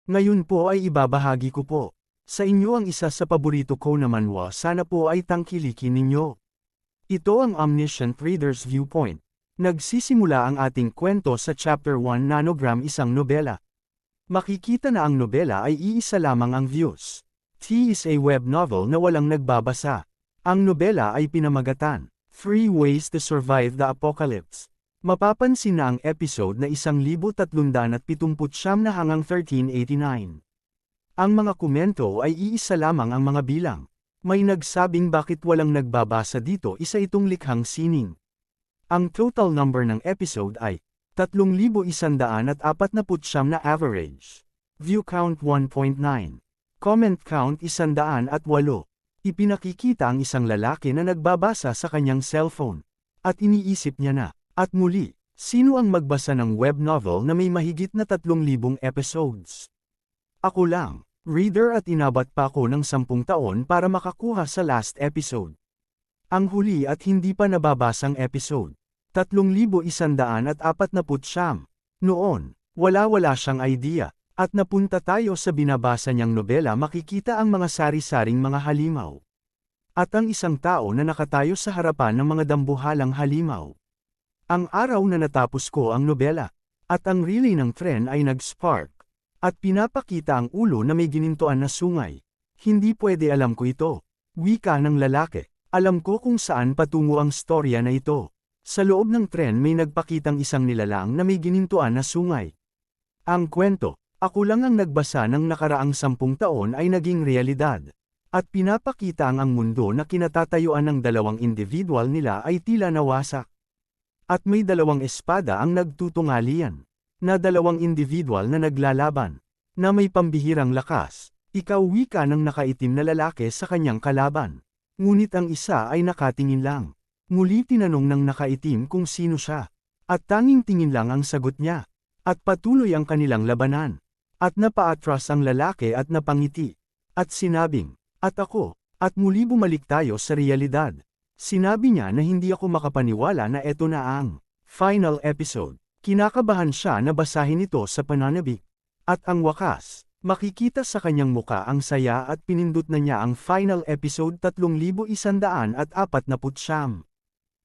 Ngayon po ay ibabahagi ko po sa inyo ang isa sa paborito ko na manhwa, sana po ay tangkilikin ninyo. Ito ang Omniscient Reader's Viewpoint. Nagsisimula ang ating kwento sa Chapter 1 Nanogram, isang nobela. Makikita na ang nobela ay iisa lamang ang views. T is a web novel na walang nagbabasa. Ang nobela ay pinamagatan, 3 Ways to Survive the Apocalypse. Mapapansin na ang episode na 1379 na hanggang 1389. Ang mga komento ay iisa lamang ang mga bilang. May nagsabing bakit walang nagbabasa dito, isa itong likhang sining. Ang total number ng episode ay 3,149 na average. View count 1.9. Comment count 108. Ipinakikita ang isang lalaki na nagbabasa sa kanyang cellphone. At iniisip niya na, at muli, sino ang magbasa ng web novel na may mahigit na 3,000 episodes? Ako lang, reader, at inabot pa ako ng 10 taon para makakuha sa last episode. Ang huli at hindi pa nababasang episode. 3,149. Noon, wala siyang idea, at napunta tayo sa binabasa niyang nobela. Makikita ang mga sari-saring mga halimaw. At ang isang tao na nakatayo sa harapan ng mga dambuhalang halimaw. Ang araw na natapos ko ang nobela, at ang relay ng tren ay nag-spark, at pinapakita ang ulo na may ginintuan na sungay. Hindi pwede, alam ko ito. Wika ng lalaki. Alam ko kung saan patungo ang storya na ito. Sa loob ng tren may nagpakitang isang nilalang na may ginintuan na sungay. Ang kwento, ako lang ang nagbasa ng nakaraang 10 taon, ay naging realidad. At pinapakita ang mundo na kinatatayuan ng dalawang individual nila ay tila nawasak. At may dalawang espada ang nagtutungalian. Na dalawang individual na naglalaban. Na may pambihirang lakas. Ikaw, wika ng nakaitim na lalaki sa kanyang kalaban. Ngunit ang isa ay nakatingin lang. Muli tinanong ng nakaitim kung sino siya. At tanging tingin lang ang sagot niya. At patuloy ang kanilang labanan. At napaatras ang lalaki at napangiti. At sinabing, at ako, at muli bumalik tayo sa realidad. Sinabi niya na hindi ako makapaniwala na eto na ang final episode. Kinakabahan siya na basahin ito sa pananabik. At ang wakas, makikita sa kanyang muka ang saya at pinindot na niya ang final episode 3,149.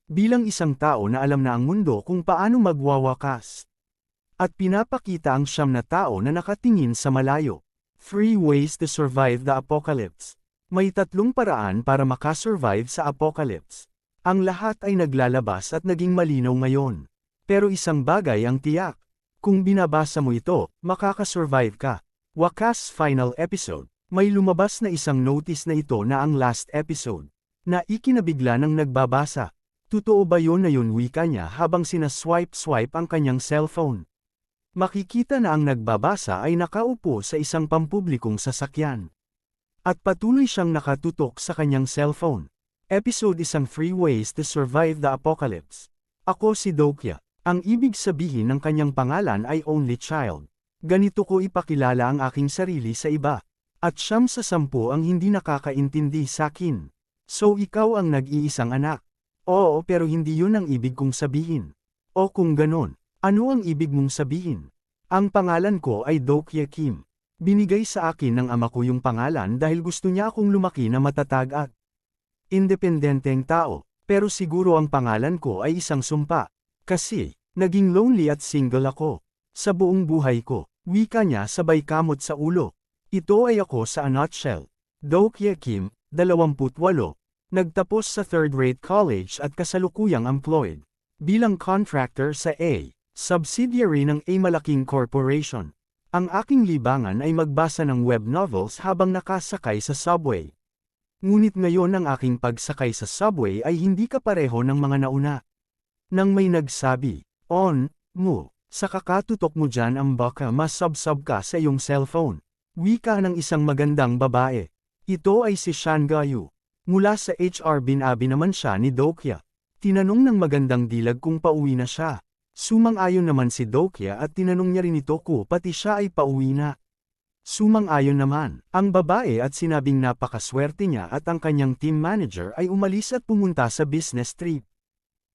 Bilang isang tao na alam na ang mundo kung paano magwawakas. At pinapakita ang 9 na tao na nakatingin sa malayo. 3 Ways to Survive the Apocalypse. May 3 paraan para makasurvive sa apocalypse. Ang lahat ay naglalabas at naging malinaw ngayon. Pero isang bagay ang tiyak. Kung binabasa mo ito, makakasurvive ka. Wakas final episode. May lumabas na isang notice na ito na ang last episode. Na ikinabigla ng nagbabasa. Totoo ba yun na yun, wika niya habang sinaswipe-swipe ang kanyang cellphone. Makikita na ang nagbabasa ay nakaupo sa isang pampublikong sasakyan. At patuloy siyang nakatutok sa kanyang cellphone. Episode isang 3 Ways to Survive the Apocalypse. Ako si Dokya. Ang ibig sabihin ng kanyang pangalan ay Only Child. Ganito ko ipakilala ang aking sarili sa iba. At 9 sa 10 ang hindi nakakaintindi sa akin. So ikaw ang nag-iisang anak. Oo, pero hindi yun ang ibig kong sabihin. O kung ganon, ano ang ibig mong sabihin? Ang pangalan ko ay Dokya Kim. Binigay sa akin ng ama ko yung pangalan dahil gusto niya akong lumaki na matatag at independenteng tao. Pero siguro ang pangalan ko ay isang sumpa. Kasi, naging lonely at single ako. Sa buong buhay ko, wika niya sabay kamot sa ulo. Ito ay ako sa a nutshell. Dokya Kim, 28. Nagtapos sa third-rate college at kasalukuyang employed. Bilang contractor sa A, subsidiary ng A malaking corporation. Ang aking libangan ay magbasa ng web novels habang nakasakay sa subway. Ngunit ngayon ang aking pagsakay sa subway ay hindi kapareho ng mga nauna. Nang may nagsabi, on, mo, sa kakatutok mo dyan ang baka masubsub ka sa iyong cellphone. Wika ng isang magandang babae. Ito ay si Shan Gayu. Mula sa HR, binabi naman siya ni Dokya. Tinanong ng magandang dilag kung pauwi na siya. Sumang-ayon naman si Dokya at tinanong niya rin ito kung pati siya ay pauwi na. Sumang-ayon naman ang babae at sinabing napakaswerte niya at ang kanyang team manager ay umalis at pumunta sa business trip.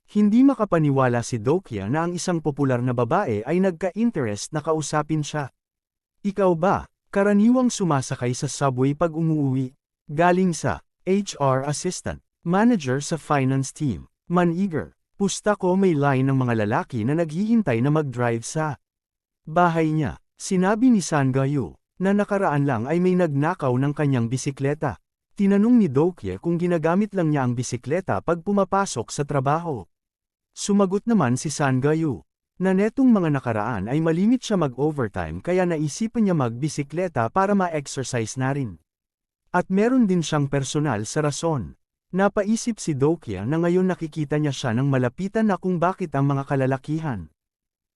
Hindi makapaniwala si Dokya na ang isang popular na babae ay nagka-interest na kausapin siya. Ikaw ba? Karaniwang sumasakay sa subway pag umuwi. Galing sa HR assistant, manager sa finance team, man-eager. Pusta ko may line ng mga lalaki na naghihintay na mag-drive sa bahay niya. Sinabi ni San Gayu, na nakaraan lang ay may nagnakaw ng kanyang bisikleta. Tinanong ni Dokye kung ginagamit lang niya ang bisikleta pag pumapasok sa trabaho. Sumagot naman si San Gayu, na netong mga nakaraan ay malimit siya mag-overtime kaya naisipan niya magbisikleta para ma-exercise na rin. At meron din siyang personal sa rason. Napaisip si Dokye na ngayon nakikita niya siya ng malapitan na kung bakit ang mga kalalakihan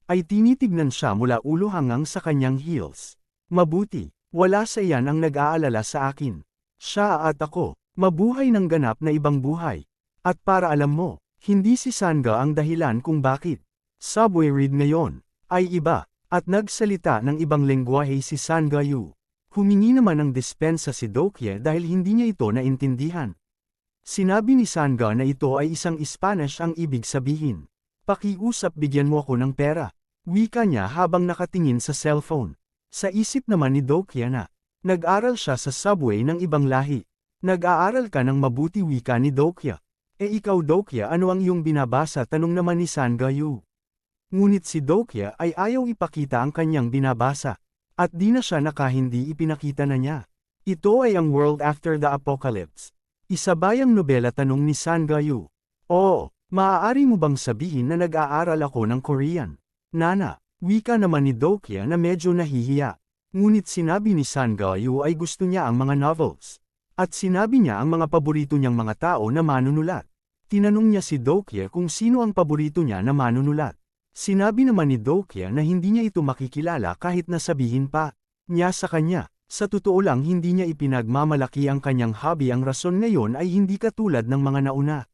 ay tinitignan siya mula ulo hanggang sa kanyang heels. Mabuti, wala sa iyan ang nag-aalala sa akin. Siya at ako, mabuhay ng ganap na ibang buhay. At para alam mo, hindi si Sanga ang dahilan kung bakit subway read ngayon ay iba, at nagsalita ng ibang lengguwahe si San Gayu. Humingi naman ng dispensa si Dokye dahil hindi niya ito naintindihan. Sinabi ni Sanga na ito ay isang Spanish ang ibig sabihin. Pakiusap bigyan mo ako ng pera. Wika niya habang nakatingin sa cellphone. Sa isip naman ni Dokye na, nag-aral siya sa subway ng ibang lahi. Nag-aaral ka ng mabuti wika ni Dokye. Ikaw Dokye ano ang iyong binabasa tanong naman ni San Gayu. Ngunit si Dokye ay ayaw ipakita ang kanyang binabasa. At di na siya nakahindi ipinakita na niya. Ito ay ang World After the Apocalypse. Isa bayang nobela tanong ni San Gayu. Oo, maaari mo bang sabihin na nag-aaral ako ng Korean? Nana, wika naman ni Dokye na medyo nahihiya. Ngunit sinabi ni San Gayu ay gusto niya ang mga novels. At sinabi niya ang mga paborito niyang mga tao na manunulat. Tinanong niya si Dokye kung sino ang paborito niya na manunulat. Sinabi naman ni Dokye na hindi niya ito makikilala kahit nasabihin pa niya sa kanya. Sa totoo lang hindi niya ipinagmamalaki ang kanyang hobby ang rason ngayon ay hindi katulad ng mga nauna.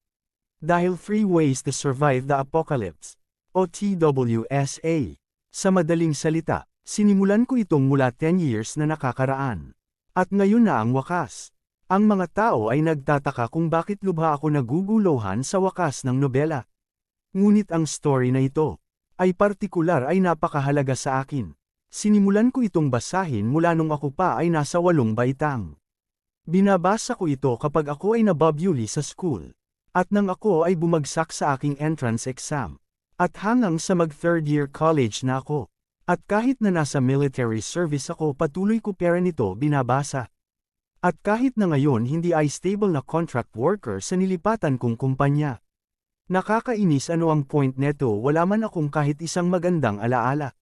Dahil 3 Ways to Survive the Apocalypse, o TWSA. Sa madaling salita, sinimulan ko itong mula 10 years na nakakaraan. At ngayon na ang wakas. Ang mga tao ay nagtataka kung bakit lubha ako naguguluhan sa wakas ng nobela. Ngunit ang story na ito ay partikular ay napakahalaga sa akin. Sinimulan ko itong basahin mula nung ako pa ay nasa 8 baitang. Binabasa ko ito kapag ako ay nababyuli sa school. At nang ako ay bumagsak sa aking entrance exam. At hanggang sa mag-third year college na ako. At kahit na nasa military service ako patuloy ko pera nito binabasa. At kahit na ngayon hindi ay stable na contract worker sa nilipatan kong kumpanya. Nakakainis ano ang point neto wala man akong kahit isang magandang alaala.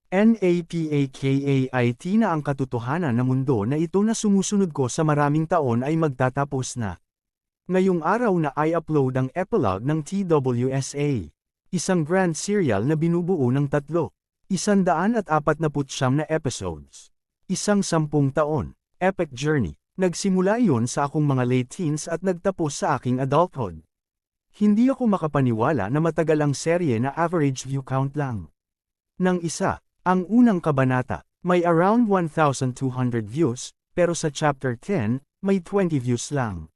NAPAKAIT na ang katotohanan na mundo na ito na sumusunod ko sa maraming taon ay magtatapos na. Ngayong araw na i-upload ang epilogue ng TWSA. Isang grand serial na binubuo ng 149 na episodes. Isang 10 taon, epic journey. Nagsimula iyon sa akong mga late teens at nagtapos sa aking adulthood. Hindi ako makapaniwala na matagal ang serye na average view count lang. Nang isa. Ang unang kabanata, may around 1,200 views, pero sa chapter 10, may 20 views lang.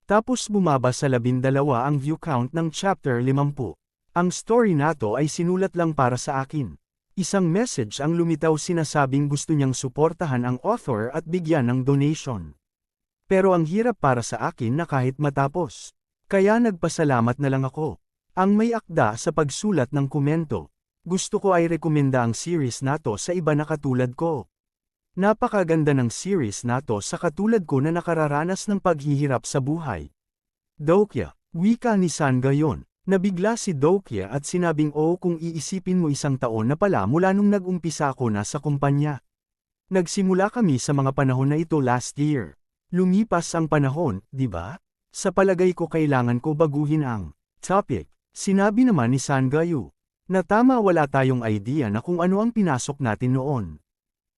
Tapos bumaba sa 12 ang view count ng chapter 50. Ang story nato ay sinulat lang para sa akin. Isang message ang lumitaw sinasabing gusto niyang suportahan ang author at bigyan ng donation. Pero ang hirap para sa akin na kahit matapos. Kaya nagpasalamat na lang ako. Ang may akda sa pagsulat ng komento. Gusto ko ay rekomenda ang series nato sa iba na katulad ko. Napakaganda ng series nato sa katulad ko na nakararanas ng paghihirap sa buhay. Dokye, wika ni San Gayon. Nabigla si Dokye at sinabing kung iisipin mo isang taon na pala mula nung nag-umpisa ako na sa kumpanya. Nagsimula kami sa mga panahon na ito last year. Lumipas ang panahon, di ba? Sa palagay ko kailangan ko baguhin ang topic. Sinabi naman ni San Gayu. Na tama wala tayong idea na kung ano ang pinasok natin noon.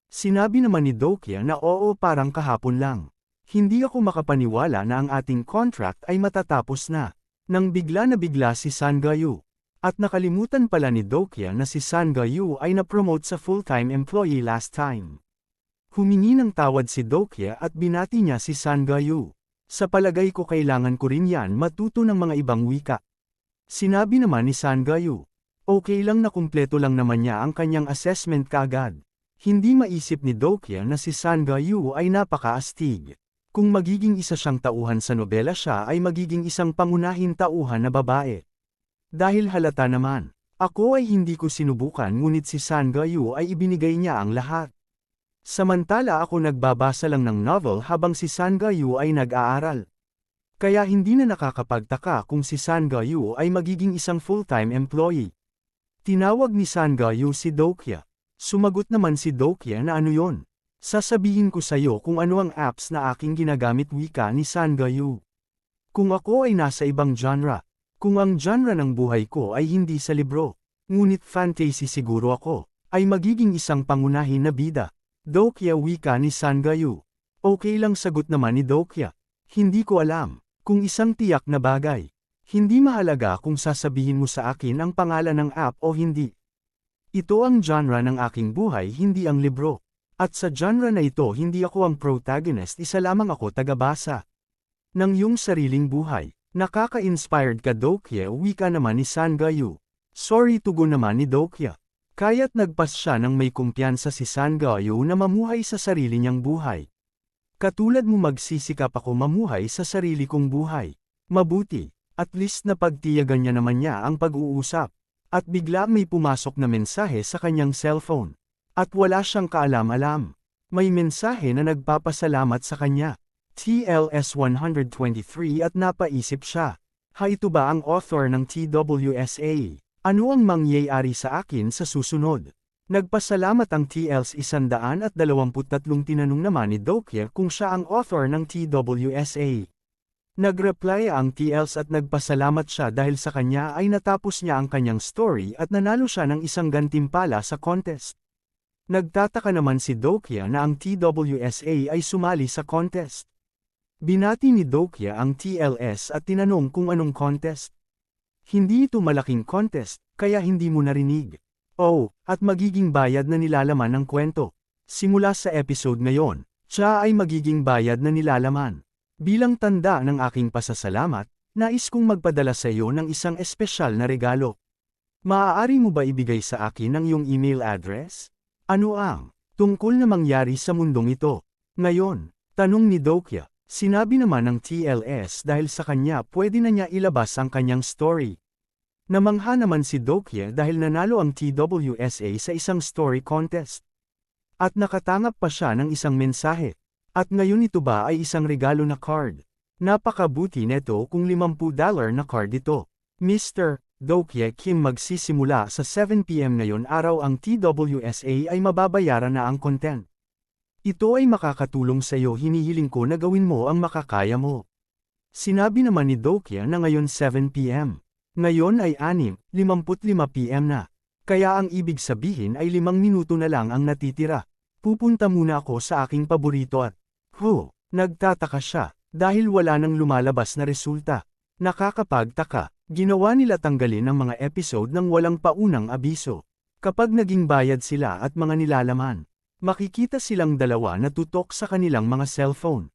Sinabi naman ni Dokye na oo parang kahapon lang. Hindi ako makapaniwala na ang ating contract ay matatapos na. Nang bigla na bigla si San Gayu. At nakalimutan pala ni Dokye na si San Gayu ay na-promote sa full-time employee last time. Humingi ng tawad si Dokye at binati niya si San Gayu. Sa palagay ko kailangan ko rin yan matuto ng mga ibang wika. Sinabi naman ni San Gayu. Okay lang na kumpleto lang naman niya ang kanyang assessment kaagad. Hindi maisip ni Dokya na si San Gayu ay napakaastig. Kung magiging isa siyang tauhan sa nobela, siya ay magiging isang pangunahing tauhan na babae. Dahil halata naman, ako ay hindi ko sinubukan, ngunit si San Gayu ay ibinigay niya ang lahat. Samantala ako nagbabasa lang ng novel habang si San Gayu ay nag-aaral. Kaya hindi na nakakapagtaka kung si San Gayu ay magiging isang full-time employee. Tinawag ni San Gayu si Dokya. Sumagot naman si Dokya na ano yon. Sasabihin ko sa'yo kung ano ang apps na aking ginagamit, wika ni San Gayu. Kung ako ay nasa ibang genre, kung ang genre ng buhay ko ay hindi sa libro, ngunit fantasy siguro ako, ay magiging isang pangunahin na bida. Dokya, wika ni San Gayu. Okay lang, sagot naman ni Dokya. Hindi ko alam kung isang tiyak na bagay. Hindi mahalaga kung sasabihin mo sa akin ang pangalan ng app o hindi. Ito ang genre ng aking buhay, hindi ang libro. At sa genre na ito hindi ako ang protagonist, isa lamang ako tagabasa ng iyong sariling buhay. Nakaka-inspired ka, Dokya, wika naman ni San Gayu. Sorry, tugon naman ni Dokya. Kaya't nagpas siya ng may kumpiyansa si San Gayu na mamuhay sa sarili niyang buhay. Katulad mo, magsisikap ako mamuhay sa sarili kong buhay. Mabuti, at least na pagtiyagan niya naman niya ang pag-uusap. At bigla may pumasok na mensahe sa kanyang cellphone. At wala siyang kaalam-alam. May mensahe na nagpapasalamat sa kanya. TLS 123 at napaisip siya. Ito ba ang author ng TWSA? Ano ang mangyayari sa akin sa susunod? Nagpasalamat ang TLS 123. Tinanong naman ni Dokya kung siya ang author ng TWSA. Nagreply ang TLS at nagpasalamat siya dahil sa kanya ay natapos niya ang kanyang story at nanalo siya ng isang gantimpala sa contest. Nagtataka naman si Dokya na ang TWSA ay sumali sa contest. Binati ni Dokya ang TLS at tinanong kung anong contest. Hindi ito malaking contest, kaya hindi mo narinig. Oh, at magiging bayad na nilalaman ng kwento. Simula sa episode ngayon, siya ay magiging bayad na nilalaman. Bilang tanda ng aking pasasalamat, nais kong magpadala sa iyo ng isang espesyal na regalo. Maaari mo ba ibigay sa akin ang iyong email address? Ano ang tungkol na mangyari sa mundong ito? Ngayon, tanong ni Dokya. Sinabi naman ng TLS dahil sa kanya pwede na niya ilabas ang kanyang story. Namangha naman si Dokya dahil nanalo ang TWSA sa isang story contest. At nakatangap pa siya ng isang mensahe. At ngayon ito ba ay isang regalo na card? Napakabuti neto kung $50 na card ito. Mr. Dokya Kim, magsisimula sa 7 PM ngayon araw ang TWSA ay mababayaran na ang content. Ito ay makakatulong sa iyo, hinihiling ko na gawin mo ang makakaya mo. Sinabi naman ni Dokya na ngayon 7 PM. Ngayon ay 6:55 PM na. Kaya ang ibig sabihin ay 5 minuto na lang ang natitira. Pupunta muna ako sa aking paborito at nagtataka siya, dahil wala nang lumalabas na resulta. Nakakapagtaka, ginawa nila tanggalin ang mga episode ng walang paunang abiso. Kapag naging bayad sila at mga nilalaman, makikita silang dalawa na tutok sa kanilang mga cellphone.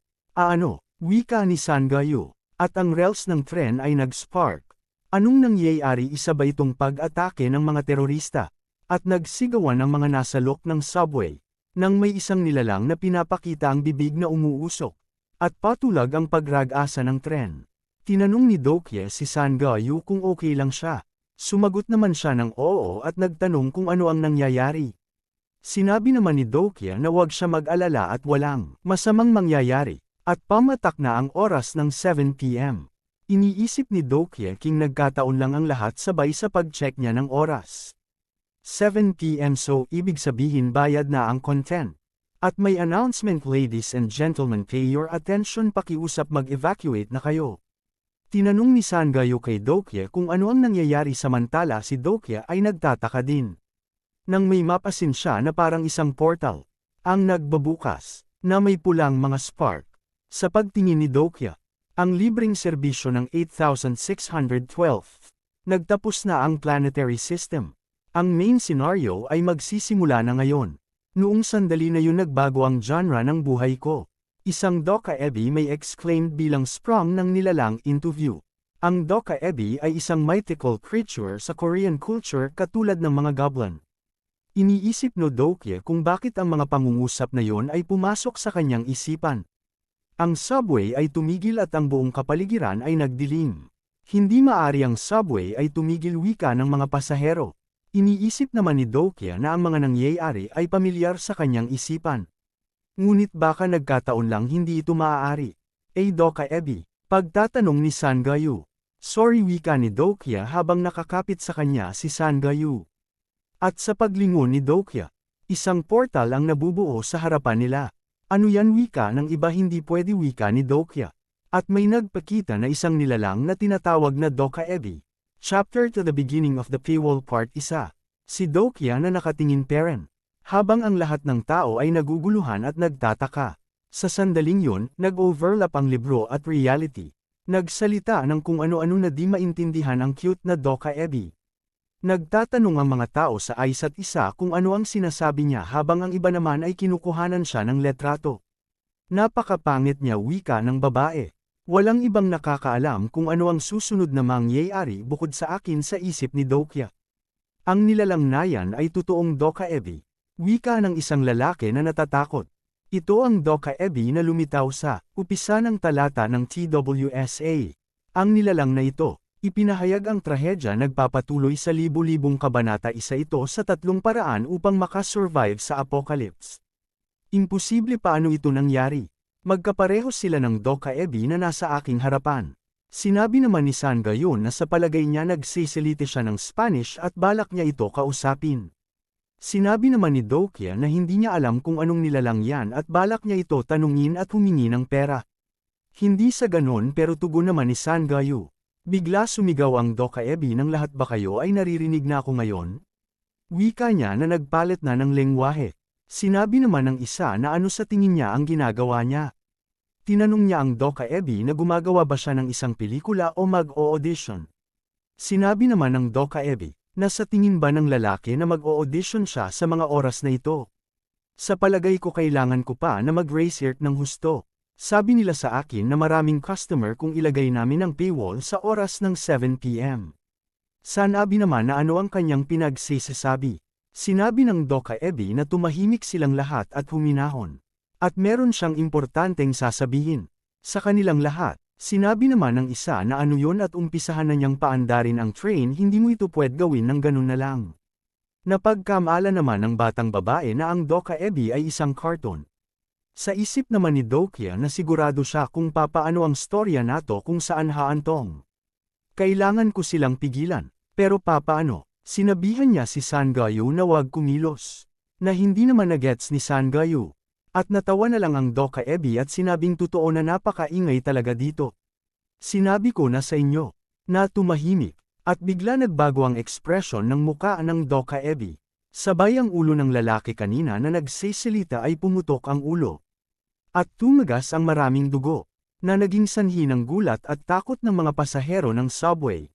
Wika ni San Gayu, at ang rails ng tren ay nag-spark. Anong nangyayari? Isa ba itong pag-atake ng mga terorista? At nagsigawan ng mga nasa loob ng subway. Nang may isang nilalang na pinapakita ang bibig na umuusok, at patulag ang pagrag-asa ng tren. Tinanong ni Dokya si San Gayu kung okay lang siya. Sumagot naman siya ng oo at nagtanong kung ano ang nangyayari. Sinabi naman ni Dokya na huwag siya mag-alala at walang masamang mangyayari, at pamatak na ang oras ng 7 PM. Iniisip ni Dokya King nagkataon lang ang lahat sabay sa pag-check niya ng oras. 7 PM, so ibig sabihin bayad na ang content. At may announcement, ladies and gentlemen, pay your attention, pakiusap, mag-evacuate na kayo. Tinanong ni San Gayu kay Dokya kung ano ang nangyayari, samantala si Dokya ay nagtataka din. Nang may mapasin siya na parang isang portal ang nagbabukas, na may pulang mga spark. Sa pagtingin ni Dokya, ang libreng serbisyo ng 8612. Nagtapos na ang planetary system. Ang main scenario ay magsisimula na ngayon. Noong sandali na yun nagbago ang genre ng buhay ko. Isang Doka-ebi may exclaimed bilang sprung ng nilalang into view. Ang Doka-ebi ay isang mythical creature sa Korean culture katulad ng mga goblin. Iniisip no Dokya kung bakit ang mga pangungusap na yon ay pumasok sa kanyang isipan. Ang subway ay tumigil at ang buong kapaligiran ay nagdilim. Hindi maari ang subway ay tumigil, wika ng mga pasahero. Iniisip naman ni Dokya na ang mga nangyayari ay pamilyar sa kanyang isipan. Ngunit baka nagkataon lang hindi ito maaari. Doka Ebi. Pagtatanong ni Sangayu. Sorry, wika ni Dokya habang nakakapit sa kanya si Sangayu. At sa paglingon ni Dokya, isang portal ang nabubuo sa harapan nila. Ano yan, wika ng iba, hindi pwede, wika ni Dokya. At may nagpakita na isang nilalang na tinatawag na Doka Ebi. Chapter to the beginning of the paywall part 1. Si Dokya na nakatingin peren. Habang ang lahat ng tao ay naguguluhan at nagtataka. Sa sandaling yun, nag-overlap ang libro at reality. Nagsalita ng kung ano-ano na di maintindihan ang cute na Doka Ebi. Nagtatanong ang mga tao sa isa't isa kung ano ang sinasabi niya habang ang iba naman ay kinukuhanan siya ng letrato. Napakapangit niya, wika ng babae. Walang ibang nakakaalam kung ano ang susunod na mangyayari bukod sa akin, sa isip ni Dokya. Ang nilalang na yan ay totoong Doka Ebi. Wika ng isang lalaki na natatakot. Ito ang Doka Ebi na lumitaw sa upisa ng talata ng TWSA. Ang nilalang na ito, ipinahayag ang trahedya, nagpapatuloy sa libu-libong kabanata, isa ito sa 3 paraan upang makasurvive sa apocalypse. Imposible, paano ito nangyari? Magkapareho sila ng Doka Ebi na nasa aking harapan. Sinabi naman ni Sangayu na sa palagay niya nagsisilite siya ng Spanish at balak niya ito kausapin. Sinabi naman ni Dokya na hindi niya alam kung anong nilalang yan at balak niya ito tanungin at humingi ng pera. Hindi sa ganon, pero tugon naman ni Sangayu. Bigla sumigaw ang Doka Ebi ng lahat, ba kayo ay naririnig na ako ngayon? Wika niya na nagpalit na ng lengwahe. Sinabi naman ng isa na ano sa tingin niya ang ginagawa niya. Tinanong niya ang Doka Ebi na gumagawa ba siya ng isang pelikula o mag-o-audition. Sinabi naman ng Doka Ebi, na sa tingin ba ng lalaki na mag-o-audition siya sa mga oras na ito? Sa palagay ko kailangan ko pa na mag-research ng husto. Sabi nila sa akin na maraming customer kung ilagay namin ang paywall sa oras ng 7 p.m. Sanabi naman na ano ang kanyang pinagsisasabi. Sinabi ng Doka Ebi na tumahimik silang lahat at huminahon. At meron siyang importanteng sasabihin. Sa kanilang lahat, sinabi naman ng isa na ano yun at umpisahan na niyang paandarin ang train, hindi mo ito pwede gawin ng ganun na lang. Napagkamala naman ng batang babae na ang Doka Ebi ay isang cartoon. Sa isip naman ni Dokya na sigurado siya kung papaano ang storya nato kung saan haantong. Kailangan ko silang pigilan, pero papaano? Sinabihan niya si Sangayu na wag kumilos. Na hindi naman nagets ni Sangayu. At natawa na lang ang Doka Ebi at sinabing totoo na napakaingay talaga dito. Sinabi ko na sa inyo, na tumahimik, at bigla nagbago ang ekspresyon ng muka ng Doka Ebi. Sabay ang ulo ng lalaki kanina na nagsisilita ay pumutok ang ulo. At tumagas ang maraming dugo, na naging sanhi ng gulat at takot ng mga pasahero ng subway.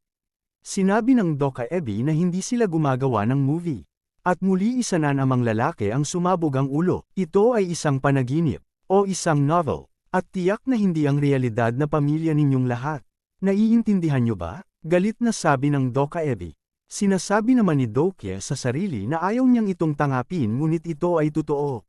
Sinabi ng Doka Ebi na hindi sila gumagawa ng movie. At muli isa na namang lalaki ang sumabog ang ulo. Ito ay isang panaginip, o isang novel, at tiyak na hindi ang realidad na pamilya ninyong lahat. Naiintindihan niyo ba? Galit na sabi ng Doka Ebi. Sinasabi naman ni Dokya sa sarili na ayaw niyang itong tangapin, ngunit ito ay totoo.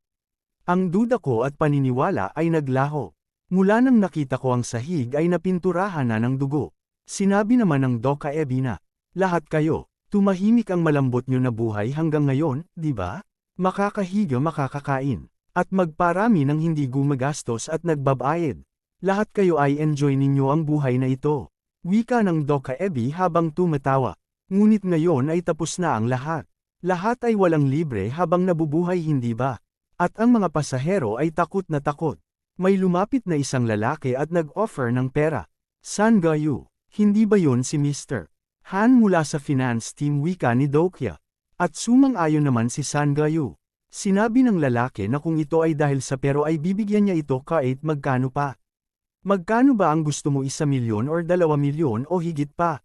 Ang duda ko at paniniwala ay naglaho. Mula nang nakita ko ang sahig ay napinturahan na ng dugo. Sinabi naman ng Doka Ebi na, lahat kayo, tumahimik ang malambot nyo na buhay hanggang ngayon, di ba? Makakahiga, makakakain, at magparami ng hindi gumagastos at nagbabayad. Lahat kayo ay enjoy ninyo ang buhay na ito. Wika ng Doka Ebi habang tumatawa. Ngunit ngayon ay tapos na ang lahat. Lahat ay walang libre habang nabubuhay, hindi ba? At ang mga pasahero ay takot na takot. May lumapit na isang lalaki at nag-offer ng pera. Sangayu, hindi ba yun si Mr. Han mula sa finance team, wika ni Dokya. At sumang-ayon naman si Sangayu. Sinabi ng lalaki na kung ito ay dahil sa pero ay bibigyan niya ito kahit magkano pa. Magkano ba ang gusto mo, 1 milyon or 2 milyon o higit pa?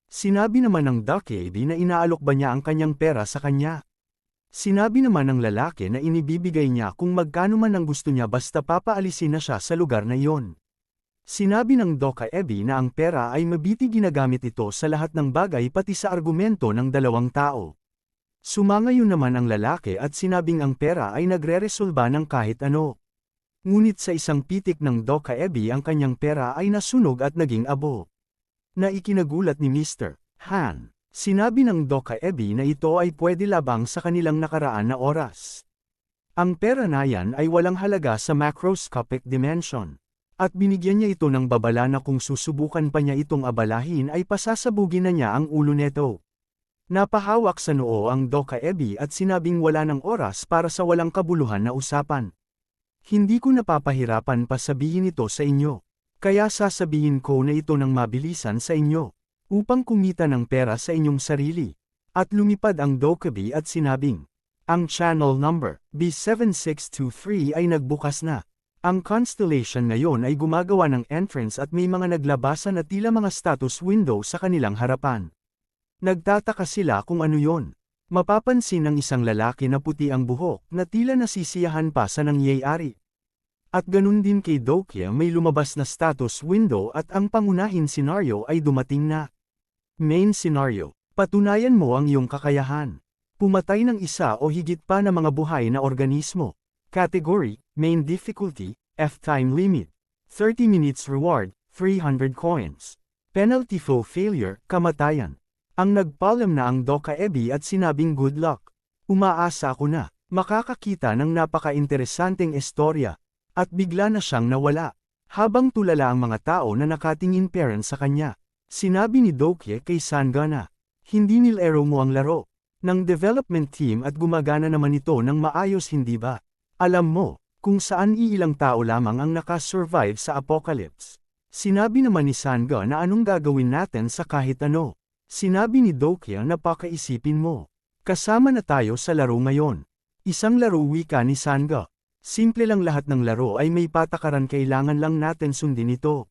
Sinabi naman ng Doka Ebi na inaalok ba niya ang kanyang pera sa kanya. Sinabi naman ng lalaki na inibibigay niya kung magkano man ang gusto niya basta papaalisin na siya sa lugar na iyon. Sinabi ng Doka Ebi na ang pera ay mabiti, ginagamit ito sa lahat ng bagay pati sa argumento ng dalawang tao. Sumangayon naman ang lalaki at sinabing ang pera ay nagreresolba ng kahit ano. Ngunit sa isang pitik ng Dokaebi ang kanyang pera ay nasunog at naging abo. Na ikinagulat ni Mr. Han. Sinabi ng Dokaebi na ito ay pwede labang sa kanilang nakaraan na oras. Ang pera na yan ay walang halaga sa macroscopic dimension. At binigyan niya ito ng babala na kung susubukan pa niya itong abalahin ay pasasabugin na niya ang ulo neto. Napahawak sa noo ang Dokaebi at sinabing wala ng oras para sa walang kabuluhan na usapan. Hindi ko napapahirapan pa sabihin ito sa inyo. Kaya sasabihin ko na ito ng mabilisan sa inyo. Upang kumita ng pera sa inyong sarili. At lumipad ang Dokaebi at sinabing, ang channel number B7623 ay nagbukas na. Ang constellation ngayon ay gumagawa ng entrance at may mga naglabasan na tila mga status window sa kanilang harapan. Nagtataka sila kung ano yon. Mapapansin ng isang lalaki na puti ang buhok na tila nasisiyahan pa sa nangyayari. At ganun din kay Dokia may lumabas na status window at ang pangunahing senaryo ay dumating na. Main scenario. Patunayan mo ang iyong kakayahan. Pumatay ng isa o higit pa na mga buhay na organismo. Category, Main Difficulty, F-Time Limit. 30 minutes reward, 300 coins. Penalty flow failure, kamatayan. Ang nagpaalam na ang Dokaebi at sinabing good luck. Umaasa ako na, makakakita ng napaka-interesanteng istorya. At bigla na siyang nawala. Habang tulala ang mga tao na nakatingin parent sa kanya. Sinabi ni Dokia kay Sanga na, hindi nilaro mo ang laro. Ng development team at gumagana naman ito ng maayos hindi ba? Alam mo, kung saan iilang tao lamang ang nakasurvive sa apocalypse. Sinabi naman ni Sanga na anong gagawin natin sa kahit ano. Sinabi ni Dokia na pakaisipin mo. Kasama na tayo sa laro ngayon. Isang laro wika ni Sanga. Simple lang lahat ng laro ay may patakaran kailangan lang natin sundin ito.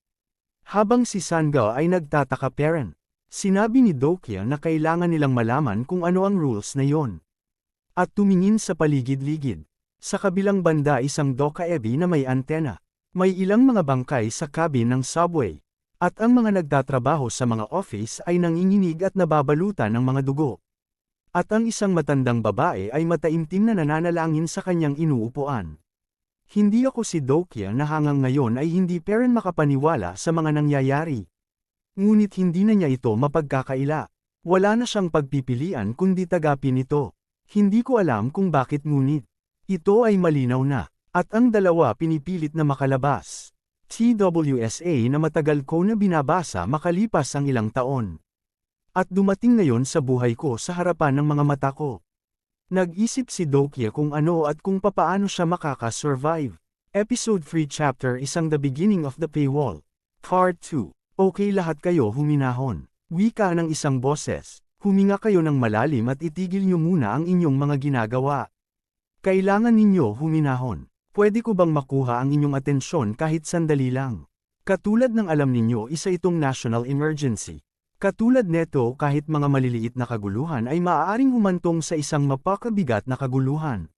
Habang si Sanga ay nagtataka parent. Sinabi ni Dokia na kailangan nilang malaman kung ano ang rules na yon. At tumingin sa paligid-ligid. Sa kabilang banda isang Dokaebi na may antena. May ilang mga bangkay sa cabin ng subway. At ang mga nagtatrabaho sa mga office ay nanginginig at nababalutan ng mga dugo. At ang isang matandang babae ay mataimtim na nananalangin sa kanyang inuupuan. Hindi ako si Dokia na hanggang ngayon ay hindi pa rin makapaniwala sa mga nangyayari. Ngunit hindi na niya ito mapagkakaila. Wala na siyang pagpipilian kundi tagapin ito. Hindi ko alam kung bakit ngunit. Ito ay malinaw na. At ang dalawa pinipilit na makalabas. TWSA na matagal ko na binabasa makalipas ang ilang taon. At dumating ngayon sa buhay ko sa harapan ng mga mata ko. Nag-isip si Dokia kung ano at kung papaano siya makaka-survive. Episode 3 Chapter Isang The Beginning of the Paywall. Part 2. Okay lahat kayo huminahon. Wika ng isang boses. Huminga kayo ng malalim at itigil niyo muna ang inyong mga ginagawa. Kailangan ninyo huminahon. Pwede ko bang makuha ang inyong atensyon kahit sandali lang? Katulad ng alam ninyo isa itong national emergency. Katulad neto kahit mga maliliit na kaguluhan ay maaaring humantong sa isang mapakabigat na kaguluhan.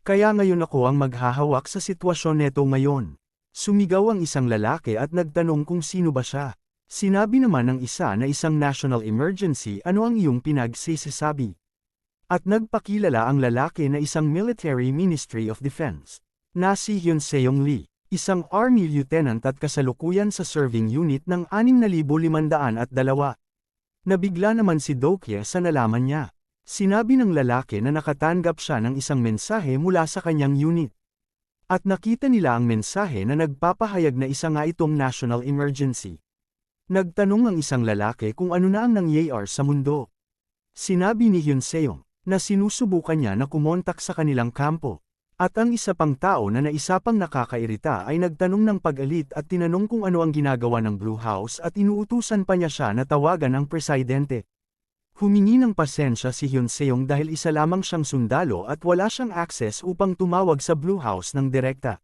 Kaya ngayon ako ang maghahawak sa sitwasyon neto ngayon. Sumigaw ang isang lalaki at nagtanong kung sino ba siya. Sinabi naman ng isa na isang national emergency ano ang iyong pinagsisasabi. At nagpakilala ang lalaki na isang military ministry of defense. Na si Hyun Seong Lee, isang army lieutenant at kasalukuyan sa serving unit ng 6,502. Nabigla naman si Dokia sa nalaman niya. Sinabi ng lalaki na nakatanggap siya ng isang mensahe mula sa kanyang unit. At nakita nila ang mensahe na nagpapahayag na isa nga itong national emergency. Nagtanong ang isang lalaki kung ano na ang nangyayari sa mundo. Sinabi ni Hyun Seong na sinusubukan niya na kumontak sa kanilang kampo. At ang isa pang tao na naisapang nakakairita ay nagtanong ng pag-alit at tinanong kung ano ang ginagawa ng Blue House at inuutusan pa niya siya na tawagan ang presidente. Humingi ng pasensya si Hyun Seong dahil isa lamang siyang sundalo at wala siyang access upang tumawag sa Blue House ng direkta.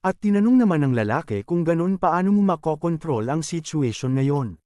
At tinanong naman ng lalaki kung ganun paano mo makokontrol ang situation ngayon.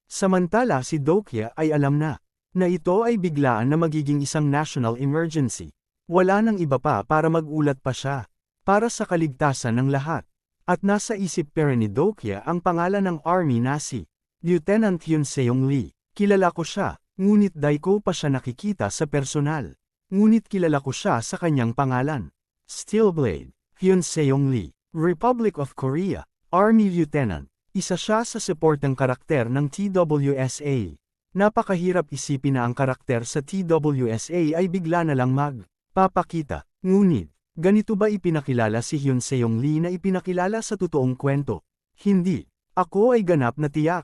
Samantala si Dokia ay alam na ito ay biglaan na magiging isang national emergency. Wala nang iba pa para magulat pa siya. Para sa kaligtasan ng lahat. At nasa isip pa rin ni Dokia ang pangalan ng army na si Lieutenant Hyun Seong Lee. Kilala ko siya. Ngunit di ko pa siya nakikita sa personal. Ngunit kilala ko siya sa kanyang pangalan. Steelblade, Hyun Seong Lee, Republic of Korea, Army Lieutenant. Isa siya sa suportang karakter ng TWSA. Napakahirap isipin na ang karakter sa TWSA ay bigla na lang magpapakita. Ngunit, ganito ba ipinakilala si Hyun Seong Lee na ipinakilala sa totoong kwento? Hindi. Ako ay ganap na tiyak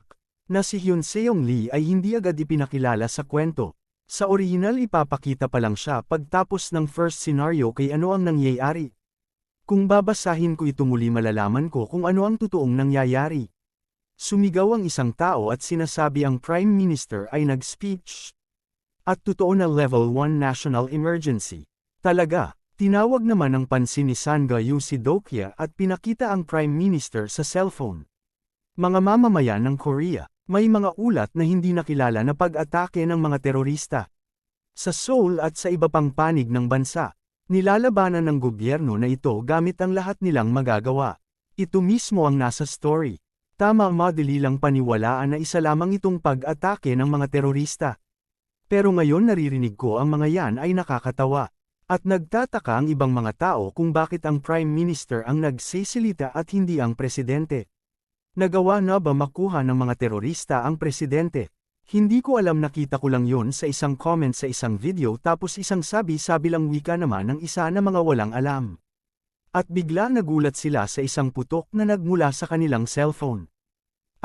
na si Hyun Seong Lee ay hindi agad ipinakilala sa kwento. Sa orihinal ipapakita pa lang siya pagtapos ng first scenario kay ano ang nangyayari. Kung babasahin ko ito muli malalaman ko kung ano ang totoong nangyayari. Sumigaw ang isang tao at sinasabi ang Prime Minister ay nag-speech. At totoo na level 1 national emergency. Talaga, tinawag naman ng pansin ni Sang Ga-yu si Do-kya at pinakita ang Prime Minister sa cellphone. Mga mamamayan ng Korea. May mga ulat na hindi nakilala na pag-atake ng mga terorista. Sa Seoul at sa iba pang panig ng bansa, nilalabanan ng gobyerno na ito gamit ang lahat nilang magagawa. Ito mismo ang nasa story. Tama, madali lang paniwalaan na isa lamang itong pag-atake ng mga terorista. Pero ngayon naririnig ko ang mga yan ay nakakatawa. At nagtataka ang ibang mga tao kung bakit ang Prime Minister ang nagsisilita at hindi ang presidente. Nagawa na ba makuha ng mga terorista ang presidente? Hindi ko alam, nakita ko lang yun sa isang comment sa isang video tapos isang sabi-sabi lang wika naman ng isa na mga walang alam. At bigla nagulat sila sa isang putok na nagmula sa kanilang cellphone.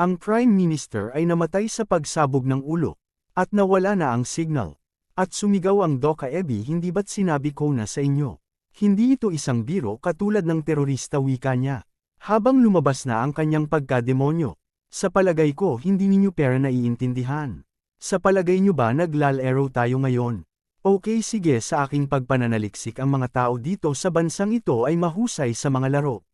Ang Prime Minister ay namatay sa pagsabog ng ulo. At nawala na ang signal. At sumigaw ang Doka-ebi, hindi ba't sinabi ko na sa inyo? Hindi ito isang biro katulad ng terorista, wika niya. Habang lumabas na ang kanyang pagkademonyo. Sa palagay ko hindi ninyo pera naiintindihan. Sa palagay nyo ba naglalaro tayo ngayon? Okay, sige, sa aking pagpananaliksik ang mga tao dito sa bansang ito ay mahusay sa mga laro.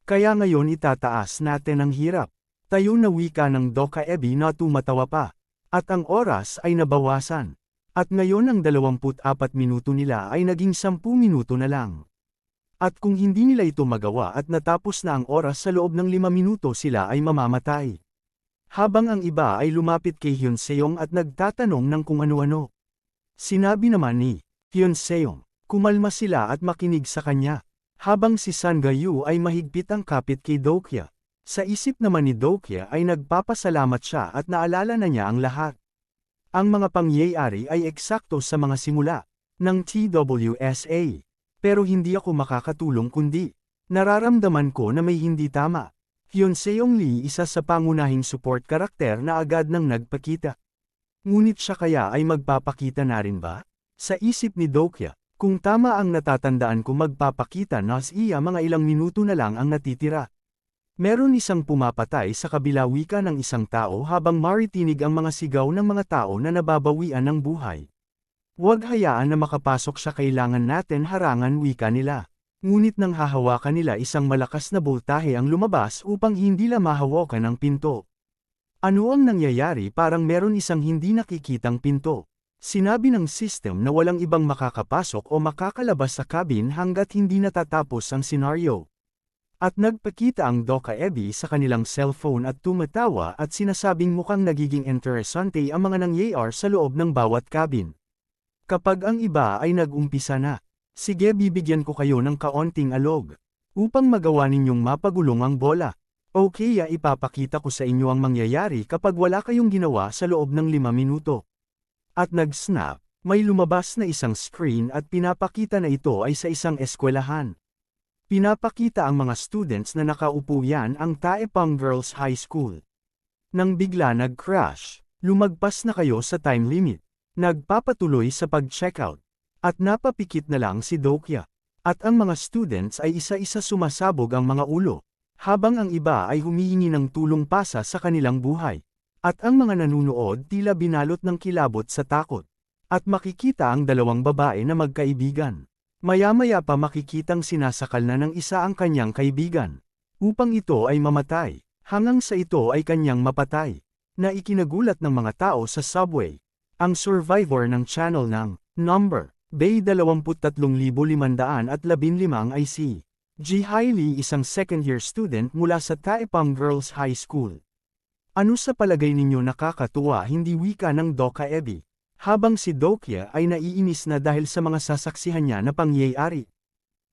Kaya ngayon itataas natin ang hirap. Tayo na, wika ng Doka-ebi na tumatawa pa. At ang oras ay nabawasan. At ngayon ang 24 minuto nila ay naging 10 minuto na lang. At kung hindi nila ito magawa at natapos na ang oras sa loob ng 5 minuto, sila ay mamamatay. Habang ang iba ay lumapit kay Hyun Seong at nagtatanong ng kung ano-ano. Sinabi naman ni Hyun Seong, kumalma sila at makinig sa kanya. Habang si Sang Ga-yu ay mahigpit ang kapit kay Do-kya. Sa isip naman ni Do-kya ay nagpapasalamat siya at naalala na niya ang lahat. Ang mga pangyayari ay eksakto sa mga simula ng TWSA. Pero hindi ako makakatulong kundi nararamdaman ko na may hindi tama. Hyun Seong Lee, isa sa pangunahing support karakter na agad nang nagpakita. Ngunit siya kaya ay magpapakita na rin ba? Sa isip ni Do-kya, kung tama ang natatandaan ko, magpapakita na siya mga ilang minuto na lang ang natitira. Meron isang pumapatay sa kabila, wika ng isang tao habang maritinig ang mga sigaw ng mga tao na nababawian ng buhay. Huwag hayaan na makapasok siya, kailangan natin harangan, wika nila. Ngunit nang hahawakan nila, isang malakas na boltahe ang lumabas upang hindi la mahawakan ang pinto. Ano ang nangyayari? Parang meron isang hindi nakikitang pinto. Sinabi ng system na walang ibang makakapasok o makakalabas sa cabin hanggat hindi natatapos ang senaryo. At nagpakita ang Doka-ebi sa kanilang cellphone at tumatawa at sinasabing mukhang nagiging interesante ang mga nangyayari sa loob ng bawat cabin. Kapag ang iba ay nag-umpisa na, sige, bibigyan ko kayo ng kaunting alog, upang magawa ninyong mapagulong ang bola. Okay, ipapakita ko sa inyo ang mangyayari kapag wala kayong ginawa sa loob ng 5 minuto. At nag-snap, may lumabas na isang screen at pinapakita na ito ay sa isang eskwelahan. Pinapakita ang mga students na nakaupo, yan ang Taepang Girls High School. Nang bigla nag-crash, lumagpas na kayo sa time limit. Nagpapatuloy sa pag-checkout. At napapikit na lang si Do-kya. At ang mga students ay isa-isa sumasabog ang mga ulo. Habang ang iba ay humihingi ng tulong pasa sa kanilang buhay. At ang mga nanunood tila binalot ng kilabot sa takot. At makikita ang dalawang babae na magkaibigan. Maya-maya pa makikitang sinasakal na ng isa ang kanyang kaibigan. Upang ito ay mamatay. Hanggang sa ito ay kanyang mapatay. Na ikinagulat ng mga tao sa subway. Ang survivor ng channel ng number Bay 23,515 ay si Ji Hailey, isang second-year student mula sa Taepang Girls High School. Ano sa palagay ninyo nakakatuwa hindi wika ng Doka Ebi? Habang si Dokya ay naiinis na dahil sa mga sasaksihan niya na pangyayari.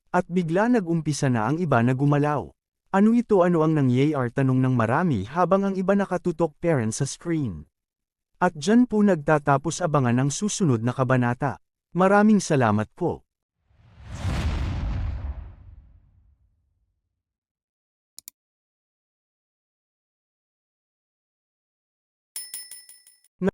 At bigla nag-umpisa na ang iba na gumalaw. Ano ito ano ang nangyayar tanong ng marami habang ang iba nakatutok parent sa screen. At dyan po nagtatapos abangan ang susunod na kabanata. Maraming salamat po.